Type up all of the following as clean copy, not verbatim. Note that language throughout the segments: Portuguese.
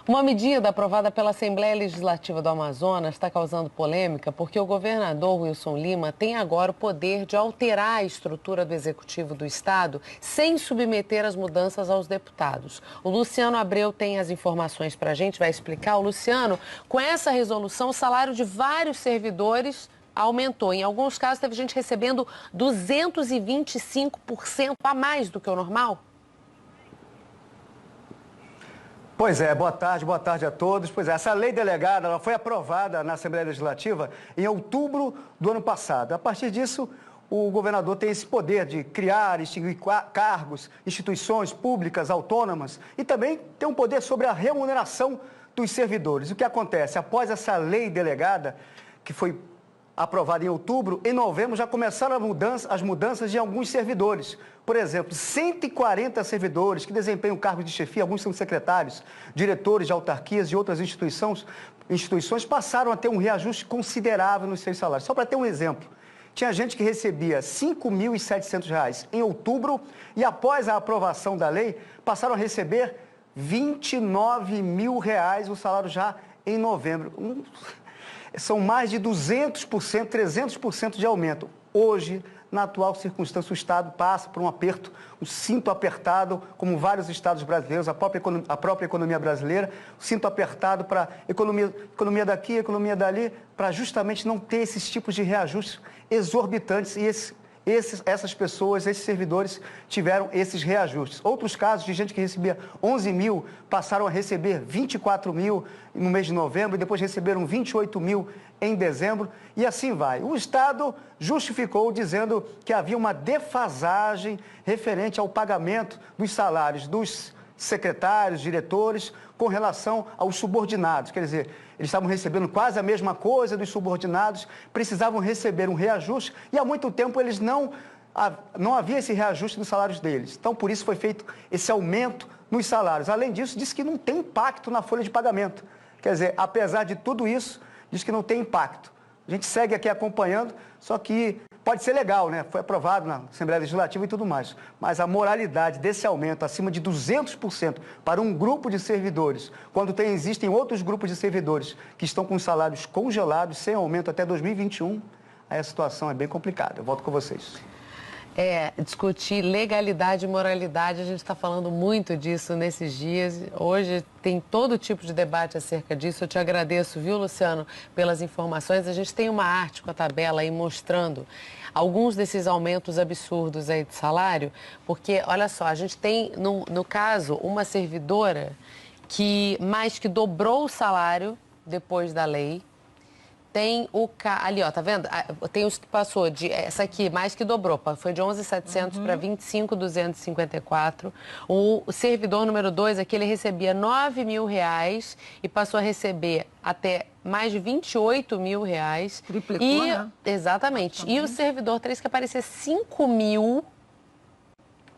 Uma medida aprovada pela Assembleia Legislativa do Amazonas está causando polêmica porque o governador Wilson Lima tem agora o poder de alterar a estrutura do Executivo do Estado sem submeter as mudanças aos deputados. O Luciano Abreu tem as informações para a gente, vai explicar. O Luciano, com essa resolução, o salário de vários servidores aumentou. Em alguns casos, teve gente recebendo 225% a mais do que o normal. Pois é, boa tarde a todos. Pois é, essa lei delegada ela foi aprovada na Assembleia Legislativa em outubro do ano passado. A partir disso, o governador tem esse poder de criar, extinguir cargos, instituições públicas, autônomas e também tem um poder sobre a remuneração dos servidores. O que acontece? Após essa lei delegada, que foi aprovada em outubro, em novembro já começaram as mudanças de alguns servidores. Por exemplo, 140 servidores que desempenham cargos de chefia, alguns são secretários, diretores de autarquias e outras instituições passaram a ter um reajuste considerável nos seus salários. Só para ter um exemplo, tinha gente que recebia R$ 5.700 em outubro e após a aprovação da lei passaram a receber R$ 29.000 o salário já em novembro. São mais de 200%, 300% de aumento. Hoje, na atual circunstância, o Estado passa por um aperto, um cinto apertado, como vários estados brasileiros, a própria economia brasileira, um cinto apertado para economia daqui, economia dali, para justamente não ter esses tipos de reajustes exorbitantes e essas pessoas, esses servidores tiveram esses reajustes. Outros casos de gente que recebia 11 mil passaram a receber 24 mil no mês de novembro e depois receberam 28 mil em dezembro e assim vai. O Estado justificou dizendo que havia uma defasagem referente ao pagamento dos salários dos secretários, diretores, com relação aos subordinados. Quer dizer, eles estavam recebendo quase a mesma coisa dos subordinados, precisavam receber um reajuste e há muito tempo eles não havia esse reajuste nos salários deles. Então, por isso foi feito esse aumento nos salários. Além disso, disse que não tem impacto na folha de pagamento. Quer dizer, apesar de tudo isso, diz que não tem impacto. A gente segue aqui acompanhando, só que pode ser legal, né? Foi aprovado na Assembleia Legislativa e tudo mais. Mas a moralidade desse aumento acima de 200% para um grupo de servidores, quando existem outros grupos de servidores que estão com salários congelados, sem aumento até 2021, aí a situação é bem complicada. Eu volto com vocês. Discutir legalidade e moralidade, a gente está falando muito disso nesses dias. Hoje tem todo tipo de debate acerca disso. Eu te agradeço, viu, Luciano, pelas informações. A gente tem uma arte com a tabela aí mostrando alguns desses aumentos absurdos aí de salário, porque, olha só, a gente tem, no caso, uma servidora que mais que dobrou o salário depois da lei. Tem ali, ó, tá vendo? Tem os que passou de, essa aqui, mais que dobrou, foi de 11.700 para 25.254. O servidor número 2, aqui ele recebia R$ 9.000 e passou a receber até mais de R$ 28.000. Triplicou, né? Exatamente. E o servidor 3, que aparecia 5 mil.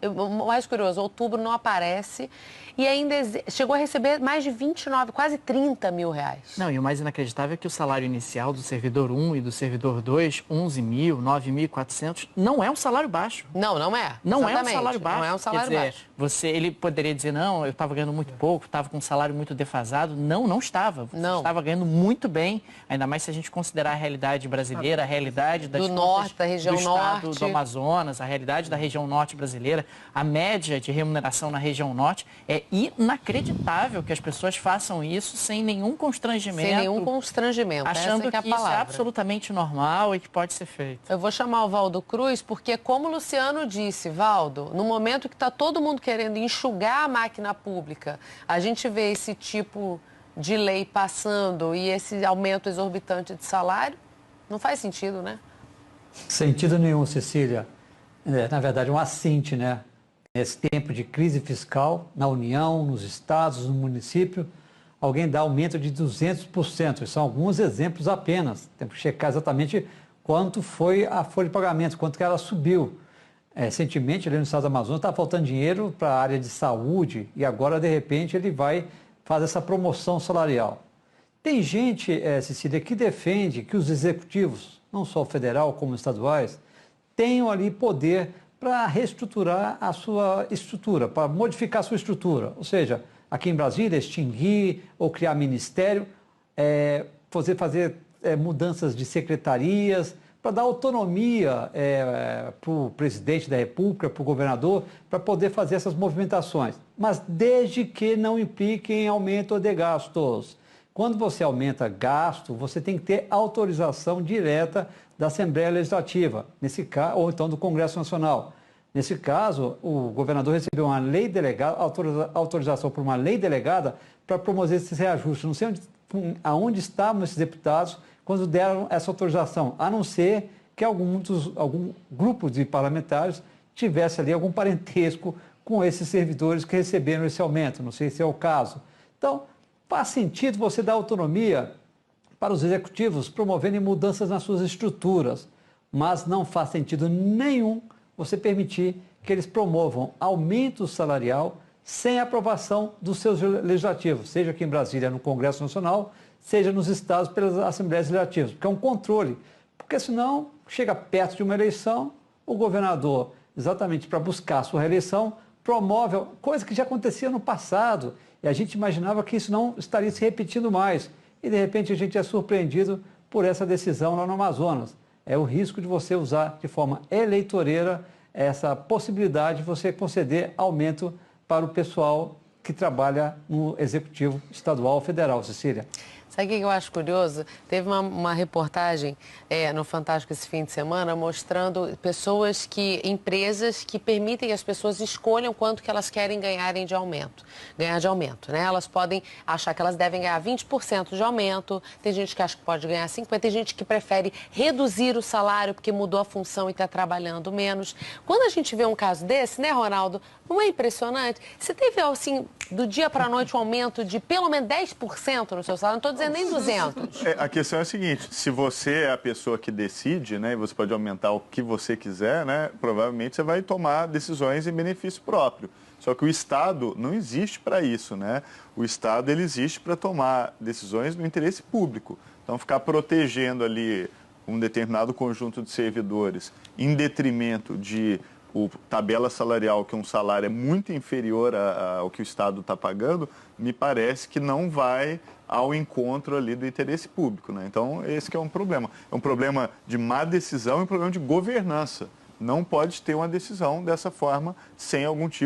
O mais curioso, outubro não aparece e ainda chegou a receber mais de 29, quase R$ 30.000. Não, e o mais inacreditável é que o salário inicial do servidor 1 e do servidor 2, 11 mil, 9.400, não é um salário baixo. Não é. Não é um salário baixo. Não é um salário baixo. Ele poderia dizer, não, eu estava ganhando muito pouco, estava com um salário muito defasado. Não estava. Você estava ganhando muito bem, ainda mais se a gente considerar a realidade brasileira, a realidade das do norte, da região do estado norte, do Amazonas, a realidade da região norte brasileira. A média de remuneração na região norte é inacreditável que as pessoas façam isso sem nenhum constrangimento. Sem nenhum constrangimento. Achando que isso é absolutamente normal e que pode ser feito. Eu vou chamar o Valdo Cruz, porque como o Luciano disse, Valdo, no momento que está todo mundo querendo enxugar a máquina pública, a gente vê esse tipo de lei passando e esse aumento exorbitante de salário, não faz sentido, né? Sentido nenhum, Cecília. Na verdade, um assinte, né? Nesse tempo de crise fiscal, na União, nos estados, no município, alguém dá aumento de 200%. São alguns exemplos apenas. Temos que checar exatamente quanto foi a folha de pagamento, quanto que ela subiu. Recentemente, ali no estado do Amazonas, está faltando dinheiro para a área de saúde e agora, de repente, ele vai fazer essa promoção salarial. Tem gente, Cecília, que defende que os executivos, não só o federal como os estaduais, tenham ali poder para reestruturar a sua estrutura, para modificar a sua estrutura. Ou seja, aqui em Brasília, extinguir ou criar ministério, fazer mudanças de secretarias, para dar autonomia para o presidente da República, para o governador, para poder fazer essas movimentações. Mas desde que não impliquem em aumento de gastos. Quando você aumenta gasto, você tem que ter autorização direta da Assembleia Legislativa, nesse caso, ou então do Congresso Nacional. Nesse caso, o governador recebeu uma lei delegada, autorização por uma lei delegada para promover esses reajustes. Não sei aonde estavam esses deputados quando deram essa autorização, a não ser que algum grupo de parlamentares tivesse ali algum parentesco com esses servidores que receberam esse aumento. Não sei se é o caso. Então, faz sentido você dar autonomia para os executivos promoverem mudanças nas suas estruturas, mas não faz sentido nenhum você permitir que eles promovam aumento salarial sem aprovação dos seus legislativos, seja aqui em Brasília, no Congresso Nacional, seja nos estados pelas Assembleias Legislativas, porque é um controle. Porque senão, chega perto de uma eleição, o governador, exatamente para buscar a sua reeleição, promove coisa que já acontecia no passado, e a gente imaginava que isso não estaria se repetindo mais. E, de repente, a gente é surpreendido por essa decisão lá no Amazonas. É o risco de você usar de forma eleitoreira essa possibilidade de você conceder aumento para o pessoal que trabalha no Executivo Estadual ou Federal, Cecília. Sabe o que eu acho curioso? Teve uma reportagem no Fantástico esse fim de semana mostrando empresas que permitem que as pessoas escolham quanto que elas querem ganhar de aumento, né? Elas podem achar que elas devem ganhar 20% de aumento, tem gente que acha que pode ganhar 50%, tem gente que prefere reduzir o salário porque mudou a função e está trabalhando menos. Quando a gente vê um caso desse, né, Ronaldo, não é impressionante? Você teve, assim, do dia para a noite um aumento de pelo menos 10% no seu salário, não estou dizendo nem 200. A questão é a seguinte, se você é a pessoa que decide, né, e você pode aumentar o que você quiser, né, provavelmente você vai tomar decisões em benefício próprio. Só que o Estado não existe para isso, né? O Estado ele existe para tomar decisões no interesse público. Então, ficar protegendo ali um determinado conjunto de servidores em detrimento de tabela salarial, que um salário é muito inferior ao que o Estado está pagando, me parece que não vai ao encontro ali do interesse público, né? Então, esse que é um problema. É um problema de má decisão e um problema de governança. Não pode ter uma decisão dessa forma sem algum tipo